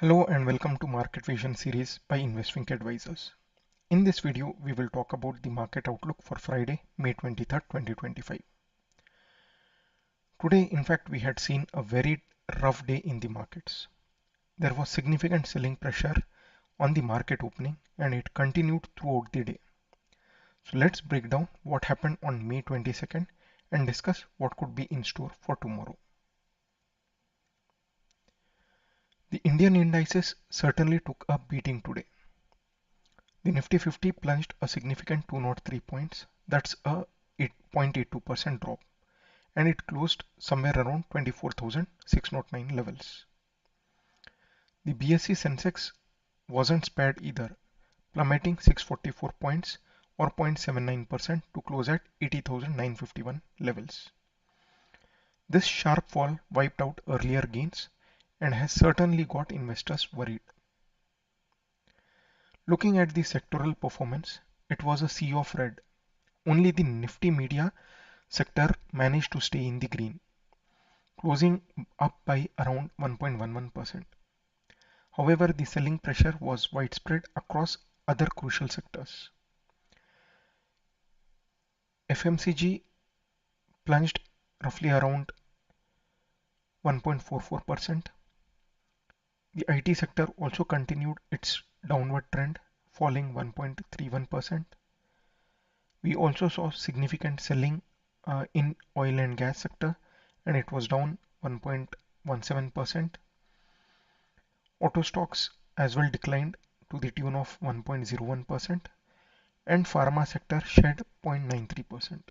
Hello and welcome to Market Vision series by Investment Advisors. In this video, we will talk about the market outlook for Friday, May 23rd, 2025. Today, in fact, we had seen a very rough day in the markets. There was significant selling pressure on the market opening and it continued throughout the day. So let's break down what happened on May 22nd and discuss what could be in store for tomorrow. The Indian indices certainly took a beating today. The Nifty 50 plunged a significant 203 points, that's a 8.82% drop, and it closed somewhere around 24,609 levels. The BSE Sensex wasn't spared either, plummeting 644 points or 0.79% to close at 80,951 levels. This sharp fall wiped out earlier gains and has certainly got investors worried. Looking at the sectoral performance, it was a sea of red. Only the Nifty media sector managed to stay in the green, closing up by around 1.11%. However, the selling pressure was widespread across other crucial sectors. FMCG plunged roughly around 1.44%. The IT sector also continued its downward trend, falling 1.31%. We also saw significant selling in oil and gas sector, and it was down 1.17%. Auto stocks as well declined to the tune of 1.01%, and pharma sector shed 0.93%.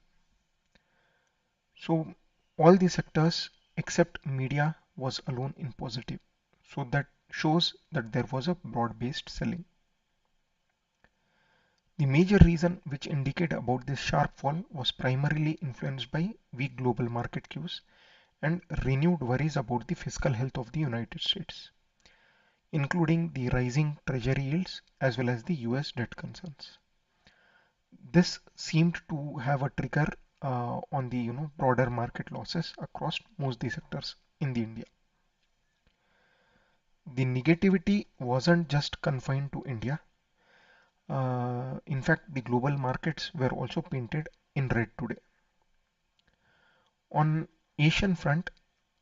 So all the sectors except media was alone in positive. So that shows that there was a broad-based selling. The major reason which indicate about this sharp fall was primarily influenced by weak global market cues and renewed worries about the fiscal health of the United States, including the rising treasury yields as well as the US debt concerns. This seemed to have a trigger on the broader market losses across most the sectors in the India. The negativity wasn't just confined to India. In fact, the global markets were also painted in red today. On Asian front,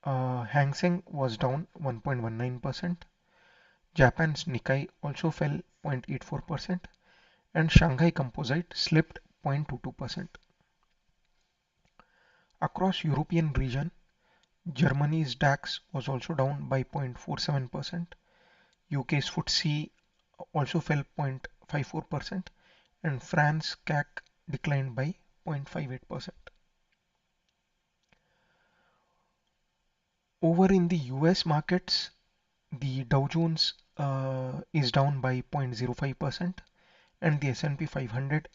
Hang Seng was down 1.19%. Japan's Nikkei also fell 0.84%, and Shanghai Composite slipped 0.22%. Across European region, Germany's DAX was also down by 0.47%. UK's FTSE also fell 0.54%, and France CAC declined by 0.58%. Over in the US markets, the Dow Jones is down by 0.05%, and the S&P 500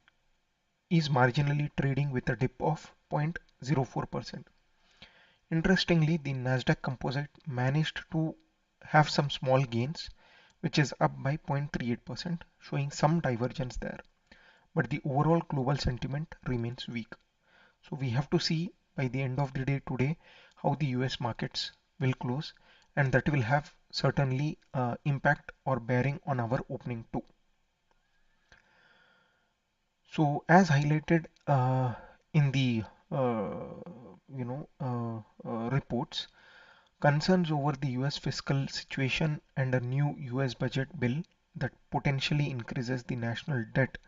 is marginally trading with a dip of 0.04%. Interestingly, the Nasdaq Composite managed to have some small gains, which is up by 0.38%, showing some divergence there. But the overall global sentiment remains weak. So we have to see by the end of the day today how the US markets will close, and that will have certainly impact or bearing on our opening too. So as highlighted in the reports, concerns over the US fiscal situation and a new US budget bill that potentially increases the national debt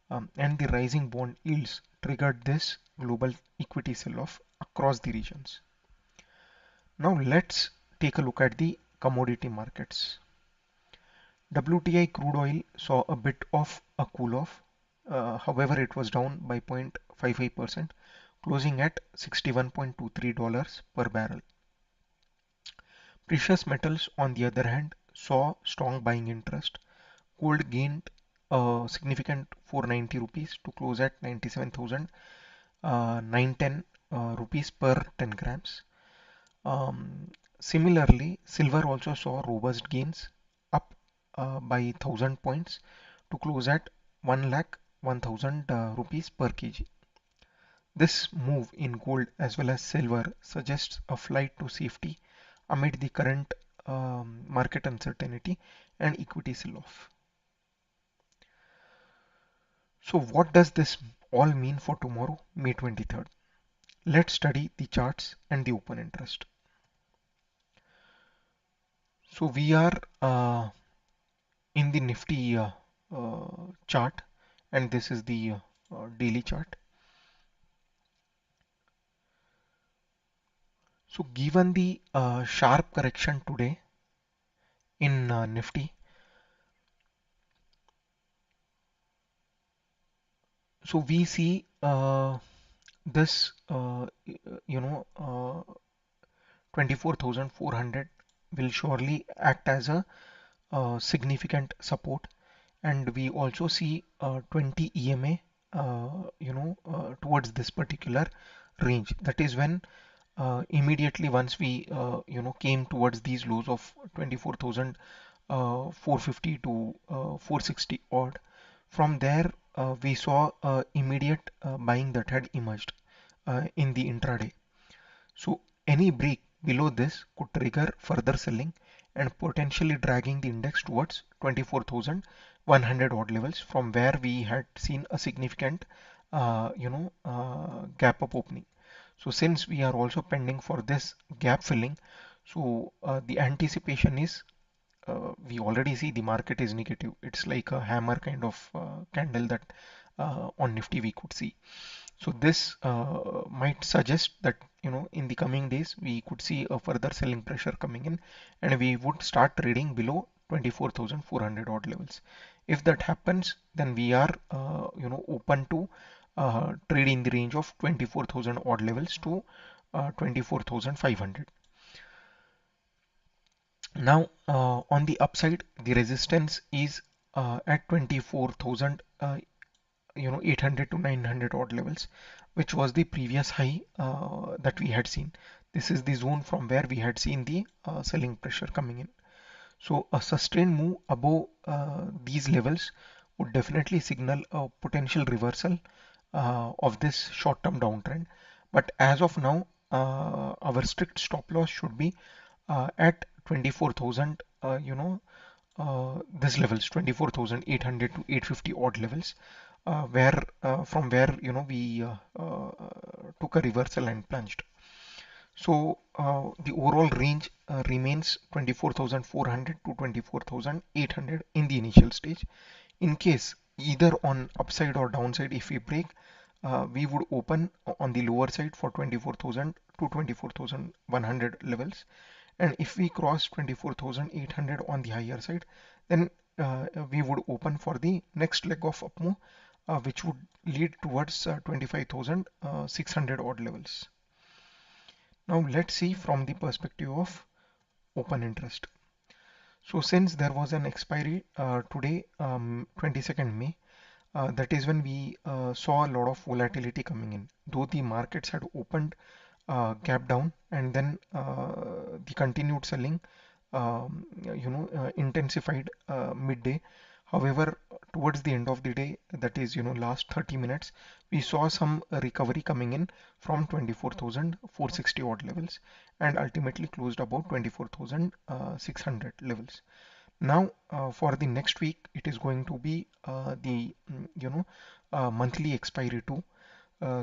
and the rising bond yields triggered this global equity sell-off across the regions. Now let's take a look at the commodity markets. WTI crude oil saw a bit of a cool off. However, it was down by 0.55%, closing at $61.23 per barrel. Precious metals, on the other hand, saw strong buying interest. Gold gained a significant 490 rupees to close at 97,910 rupees per 10 grams. Similarly, silver also saw robust gains, up by 1,000 points to close at 1,01,000 rupees per kg. This move in gold as well as silver suggests a flight to safety amid the current market uncertainty and equity sell-off. So what does this all mean for tomorrow, May 23rd? Let's study the charts and the open interest. So we are in the Nifty chart, and this is the daily chart. So given the sharp correction today in Nifty, so we see this 24,400 will surely act as a significant support, and we also see 20 EMA towards this particular range. That is when immediately once we came towards these lows of 24,450 to 460 odd. From there we saw immediate buying that had emerged in the intraday. So any break below this could trigger further selling and potentially dragging the index towards 24,100 odd levels, from where we had seen a significant gap up opening. So since we are also pending for this gap filling, so the anticipation is we already see the market is negative. It's like a hammer kind of candle that on Nifty we could see. So this might suggest that in the coming days we could see a further selling pressure coming in, and we would start trading below 24,400 odd levels. If that happens, then we are open to trade in the range of 24,000 odd levels to 24,500. Now on the upside, the resistance is at 24,000 800 to 900 odd levels, which was the previous high that we had seen. This is the zone from where we had seen the selling pressure coming in. So a sustained move above these levels would definitely signal a potential reversal of this short-term downtrend. But as of now, our strict stop loss should be at 24,000, this levels 24,800 to 850 odd levels, where from where we took a reversal and plunged. So the overall range remains 24,400 to 24,800 in the initial stage. In case either on upside or downside, if we break, we would open on the lower side for 24,000 to 24,100 levels. And if we cross 24,800 on the higher side, then we would open for the next leg of up move, which would lead towards 25,600 odd levels. Now let's see from the perspective of open interest. So since there was an expiry today, 22nd May, that is when we saw a lot of volatility coming in. Though the markets had opened gap down, and then the continued selling intensified midday. However, towards the end of the day, that is last 30 minutes, we saw some recovery coming in from 24,460 odd levels, and ultimately closed about 24,600 levels. Now for the next week, it is going to be the monthly expiry too.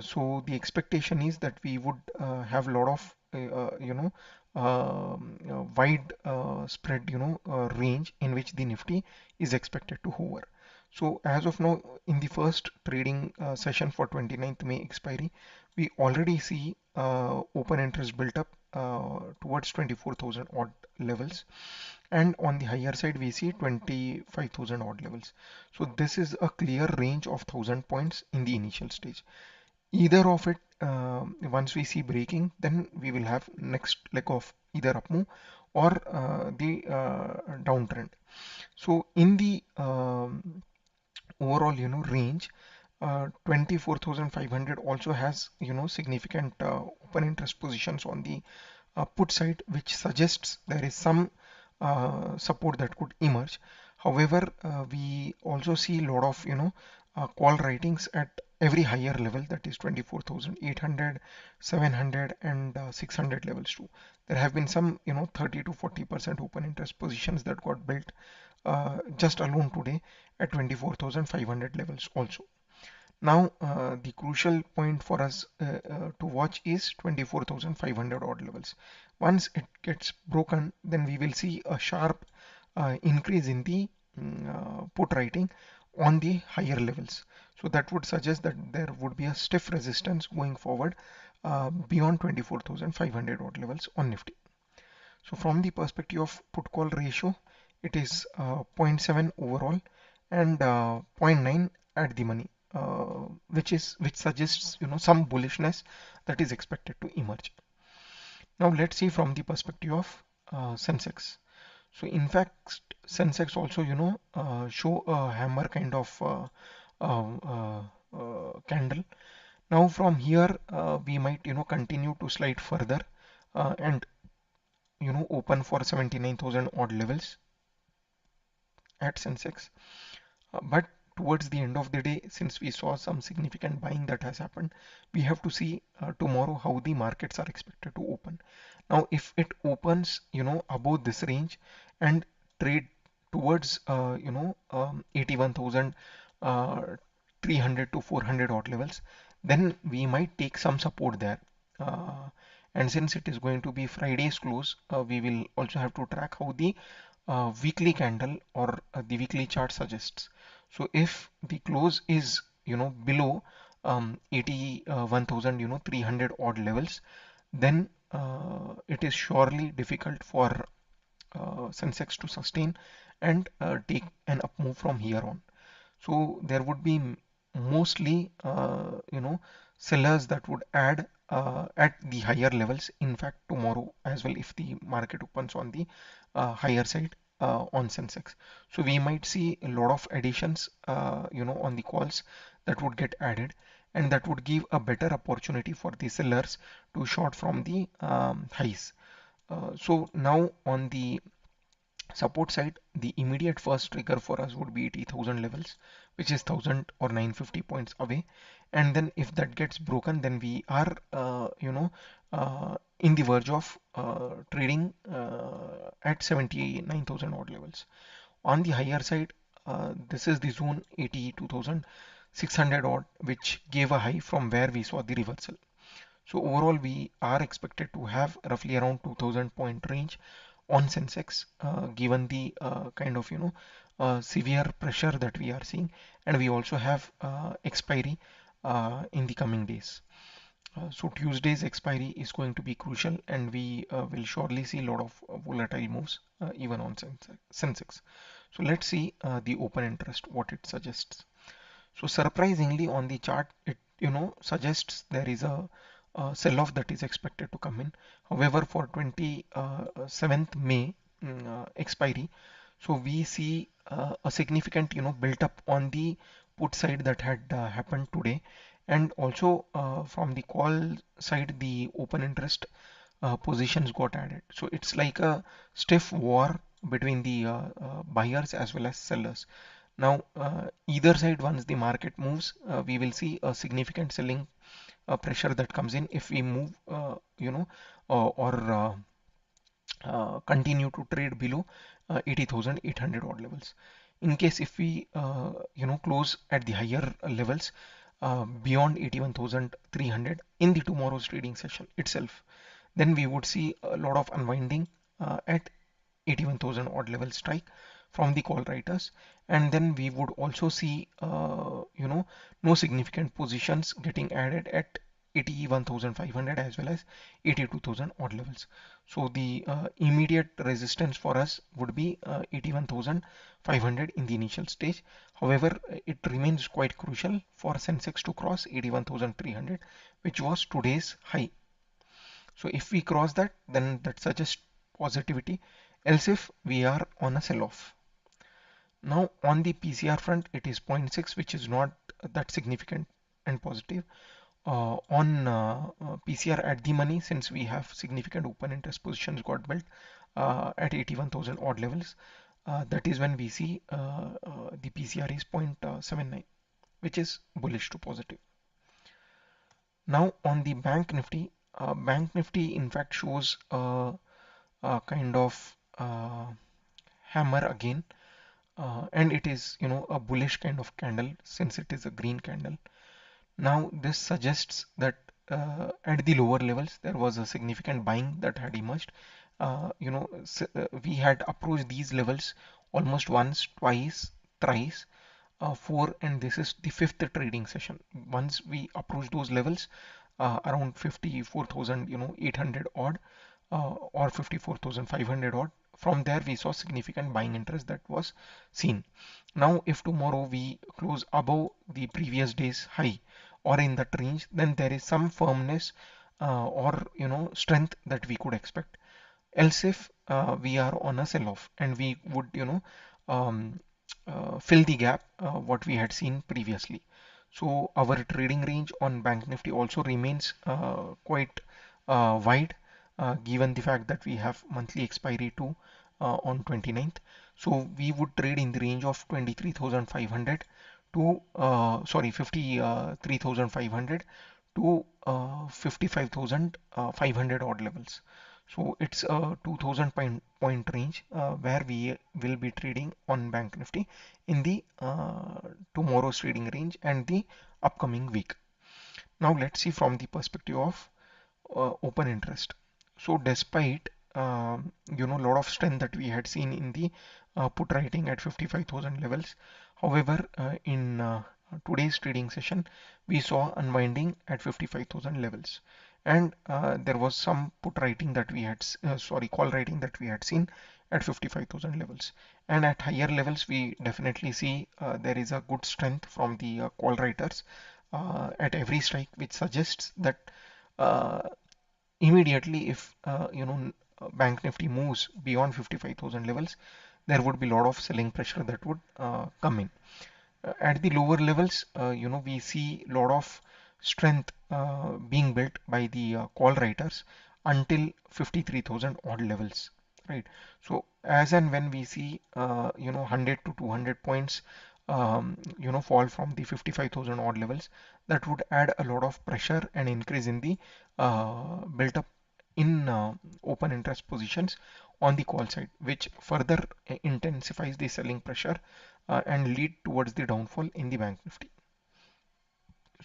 So the expectation is that we would have a lot of wide spread range in which the Nifty is expected to hover. So as of now, in the first trading session for 29th May expiry, we already see open interest built up towards 24,000 odd levels, and on the higher side we see 25,000 odd levels. So this is a clear range of 1,000 points in the initial stage. Either of it, once we see breaking, then we will have next leg of either up move or the downtrend. So in the overall range, 24,500 also has significant open interest positions on the put side, which suggests there is some support that could emerge. However, we also see a lot of call writings at every higher level, that is 24,800, 700 and 600 levels too. There have been some 30 to 40% open interest positions that got built just alone today at 24,500 levels also. Now the crucial point for us to watch is 24,500 odd levels. Once it gets broken, then we will see a sharp increase in the put writing on the higher levels. So that would suggest that there would be a stiff resistance going forward beyond 24,500 odd levels on Nifty. So from the perspective of put call ratio, it is 0.7 overall and 0.9 at the money, which suggests some bullishness that is expected to emerge. Now let's see from the perspective of Sensex. So in fact, Sensex also show a hammer kind of candle. Now from here we might continue to slide further and open for 79,000 odd levels at Sensex. But towards the end of the day, since we saw some significant buying that has happened, we have to see tomorrow how the markets are expected to open. Now, if it opens, above this range and trade towards, 81,300 to 400 odd levels, then we might take some support there. And since it is going to be Friday's close, we will also have to track how the weekly candle or the weekly chart suggests. So if the close is below 81,000 300 odd levels, then it is surely difficult for Sensex to sustain and take an up move from here on. So there would be mostly sellers that would add at the higher levels. In fact, tomorrow as well, if the market opens on the higher side on Sensex, so we might see a lot of additions on the calls that would get added, and that would give a better opportunity for the sellers to short from the highs. So now on the support side, the immediate first trigger for us would be 80,000 levels, which is 1000 or 950 points away. And then if that gets broken, then we are in the verge of trading at 79,000 odd levels. On the higher side, this is the zone 82,600 odd, which gave a high from where we saw the reversal. So overall, we are expected to have roughly around 2000 point range on Sensex, given the kind of severe pressure that we are seeing, and we also have expiry in the coming days. So Tuesday's expiry is going to be crucial, and we will surely see a lot of volatile moves even on Sensex. So let's see the open interest, what it suggests. So surprisingly on the chart, it suggests there is a sell-off that is expected to come in. However, for 27th May expiry, so we see a significant built up on the put side that had happened today, and also from the call side, the open interest positions got added. So it's like a stiff war between the buyers as well as sellers. Now, either side, once the market moves, we will see a significant selling pressure that comes in if we move, or continue to trade below 80,800 odd levels. In case if we, close at the higher levels beyond 81,300 in the tomorrow's trading session itself, then we would see a lot of unwinding at 81,000 odd level strike from the call writers, and then we would also see no significant positions getting added at 81,500 as well as 82,000 odd levels. So the immediate resistance for us would be 81,500 in the initial stage. However, it remains quite crucial for Sensex to cross 81,300, which was today's high. So if we cross that, then that suggests positivity, else if we are on a sell-off. Now on the PCR front, it is 0.6, which is not that significant and positive. On PCR at the money, since we have significant open interest positions got built at 81,000 odd levels, that is when we see the PCR is 0.79. which is bullish to positive. Now on the Bank Nifty in fact shows a kind of hammer again, and it is a bullish kind of candle since it is a green candle. Now this suggests that at the lower levels there was a significant buying that had emerged. We had approached these levels almost once, twice, thrice, four, and this is the fifth trading session. Once we approach those levels, around 54,000, 800 odd, or 54,500 odd. From there, we saw significant buying interest that was seen. Now, if tomorrow we close above the previous day's high or in that range, then there is some firmness or strength that we could expect. Else, if we are on a sell-off and we would um, fill the gap what we had seen previously. So our trading range on Bank Nifty also remains quite wide, given the fact that we have monthly expiry too on 29th. So we would trade in the range of 23,500 to 53,500 to 55,500 odd levels. So it's a 2000 point range where we will be trading on Bank Nifty in the tomorrow's trading range and the upcoming week. Now let's see from the perspective of open interest. So despite lot of strength that we had seen in the put writing at 55,000 levels, however in today's trading session we saw unwinding at 55,000 levels, and there was some put writing that we had call writing that we had seen at 55,000 levels, and at higher levels we definitely see there is a good strength from the call writers at every strike, which suggests that uh, immediately if Bank Nifty moves beyond 55,000 levels, there would be a lot of selling pressure that would come in. At the lower levels, we see a lot of strength being built by the call writers until 53,000 odd levels, right? So as and when we see 100 to 200 points fall from the 55,000 odd levels, that would add a lot of pressure and increase in the built up in open interest positions on the call side, which further intensifies the selling pressure and lead towards the downfall in the Bank Nifty.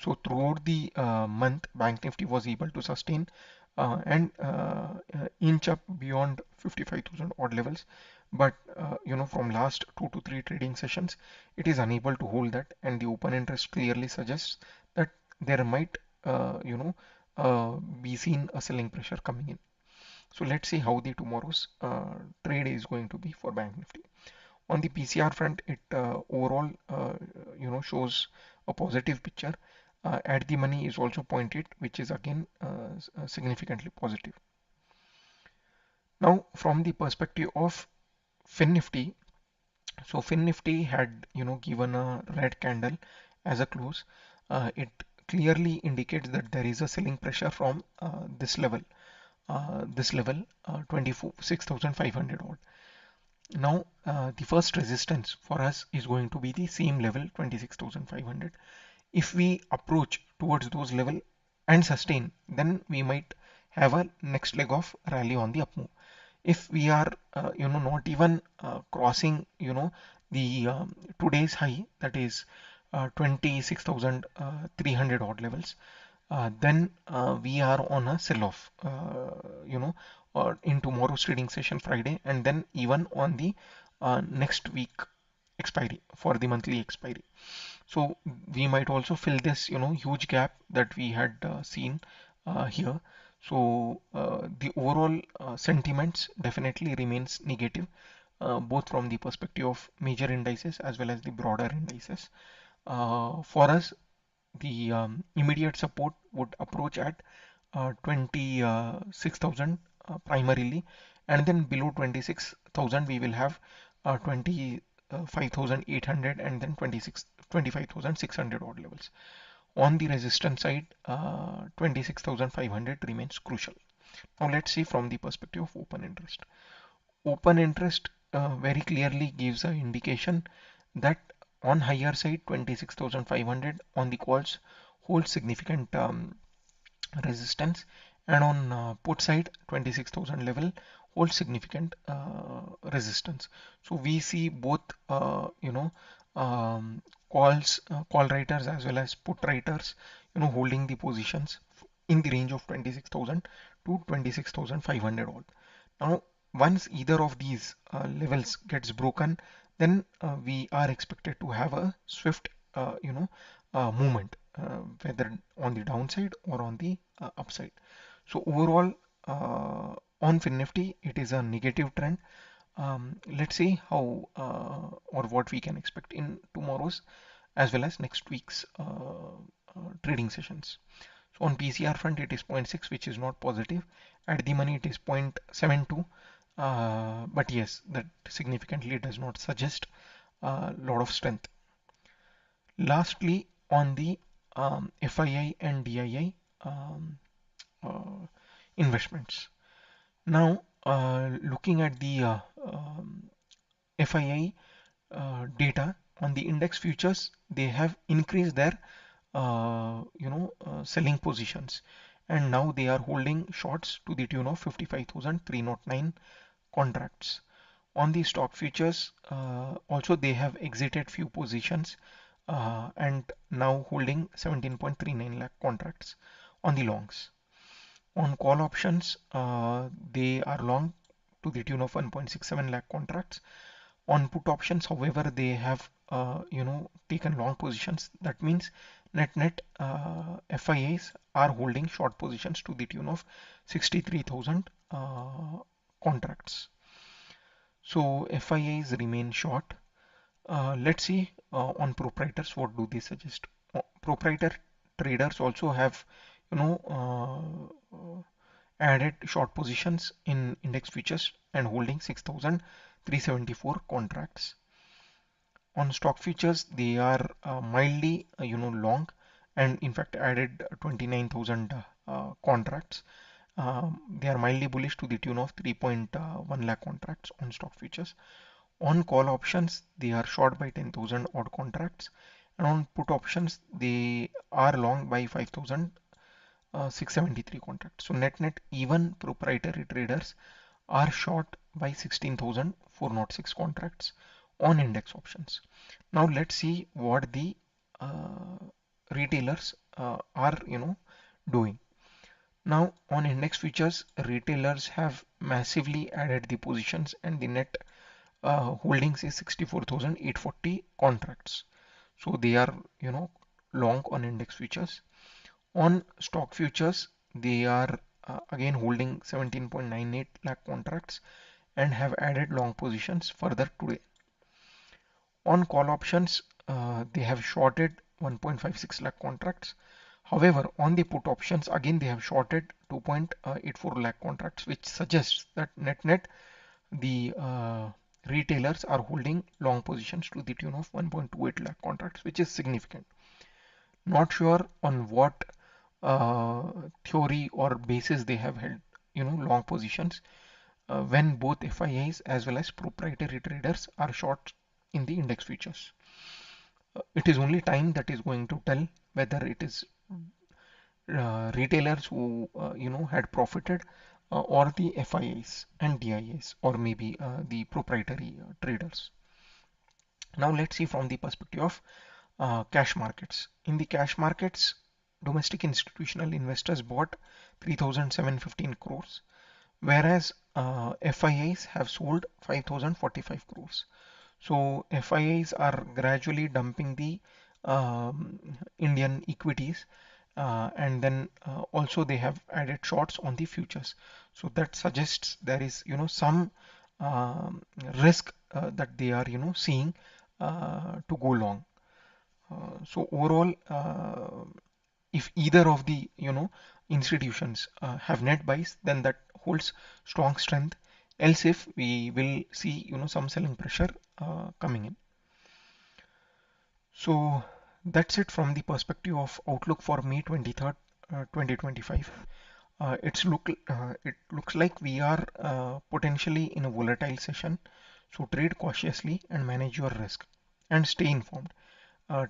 So throughout the month, Bank Nifty was able to sustain and inch up beyond 55,000 odd levels. But from last 2 to 3 trading sessions, it is unable to hold that, and the open interest clearly suggests that there might be seen a selling pressure coming in. So let's see how the tomorrow's trade is going to be for Bank Nifty. On the PCR front, it overall shows a positive picture. At the money is also 0.8, which is again significantly positive. Now from the perspective of FINNIFTY, so FINNIFTY had given a red candle as a close. It clearly indicates that there is a selling pressure from this level 26,500 odd. Now the first resistance for us is going to be the same level 26,500. If we approach towards those level and sustain, then we might have a next leg of rally on the up move. If we are not even crossing the today's high, that is 26,300 odd levels, then we are on a sell-off in tomorrow's trading session Friday, and then even on the next week expiry for the monthly expiry. So we might also fill this huge gap that we had seen here. So the overall sentiments definitely remains negative, both from the perspective of major indices as well as the broader indices. For us, the immediate support would approach at 26,000 primarily, and then below 26,000 we will have 25,800 and then 25,600 odd levels. On the resistance side, 26,500 remains crucial. Now let's see from the perspective of open interest. Open interest very clearly gives an indication that on higher side 26,500, on the calls holds significant resistance, and on put side 26,000 level holds significant resistance. So we see both call writers as well as put writers holding the positions in the range of 26,000 to 26,500 odd. Now once either of these levels gets broken, then we are expected to have a swift movement, whether on the downside or on the upside. So overall, on FINNIFTY, it is a negative trend. Let's see how or what we can expect in tomorrow's as well as next week's trading sessions. So on PCR front, it is zero point 0.6, which is not positive. At the money, it is 0.72. But yes, that significantly does not suggest a lot of strength. Lastly, on the FII and DII investments. Now, looking at the FII data on the index futures, they have increased their selling positions, and now they are holding shorts to the tune of 55,309 contracts. On the stock futures, also they have exited few positions and now holding 17.39 lakh contracts on the longs. On call options, they are long to the tune of 1.67 lakh contracts. On put options, however, they have taken long positions. That means net FIAs are holding short positions to the tune of 63,000 contracts. So FIAs remain short. Let's see on proprietors, what do they suggest. Proprietor traders also have added short positions in index futures and holding 6,374 contracts. On stock futures, they are mildly long, and in fact added 29,000 contracts. They are mildly bullish to the tune of 3.1 lakh contracts on stock futures. On call options, they are short by 10,000 odd contracts, and on put options, they are long by 5,673 contracts. So net even proprietary traders are short by 16,406 contracts on index options. Now let's see what the retailers are doing. Now on index futures, retailers have massively added the positions, and the net holdings is 64,840 contracts. So they are long on index futures. On stock futures, they are again holding 17.98 lakh contracts and have added long positions further today. On call options, they have shorted 1.56 lakh contracts. However, on the put options, again they have shorted 2.84 lakh contracts, which suggests that net the retailers are holding long positions to the tune of 1.28 lakh contracts, which is significant. Not sure on what theory or basis they have held long positions when both FIIs as well as proprietary traders are short in the index futures. It is only time that is going to tell whether it is retailers who had profited or the FIIs and DIIs, or maybe the proprietary traders. Now let's see from the perspective of cash markets. In the cash markets, domestic institutional investors bought 3,715 crores, whereas FIIs have sold 5,045 crores. So FIIs are gradually dumping the Indian equities, and then also they have added shorts on the futures. So that suggests there is some risk that they are seeing to go long. So overall, if either of the institutions have net buys, then that holds strong strength. Else, if we will see some selling pressure coming in. So that's it from the perspective of outlook for May 23rd, 2025. It looks like we are potentially in a volatile session. So trade cautiously and manage your risk. and stay informed.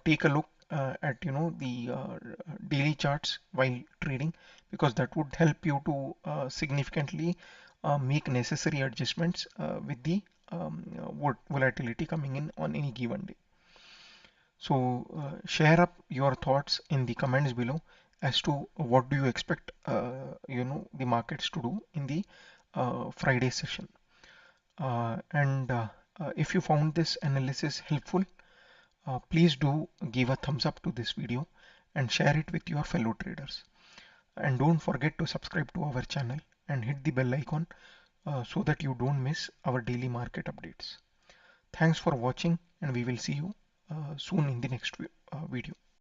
Take a look at the daily charts while trading, because that would help you to significantly make necessary adjustments with the volatility coming in on any given day. So share up your thoughts in the comments below as to what do you expect the markets to do in the Friday session. And if you found this analysis helpful, please do give a thumbs up to this video and share it with your fellow traders. And don't forget to subscribe to our channel and hit the bell icon so that you don't miss our daily market updates. Thanks for watching, and we will see you soon in the next video.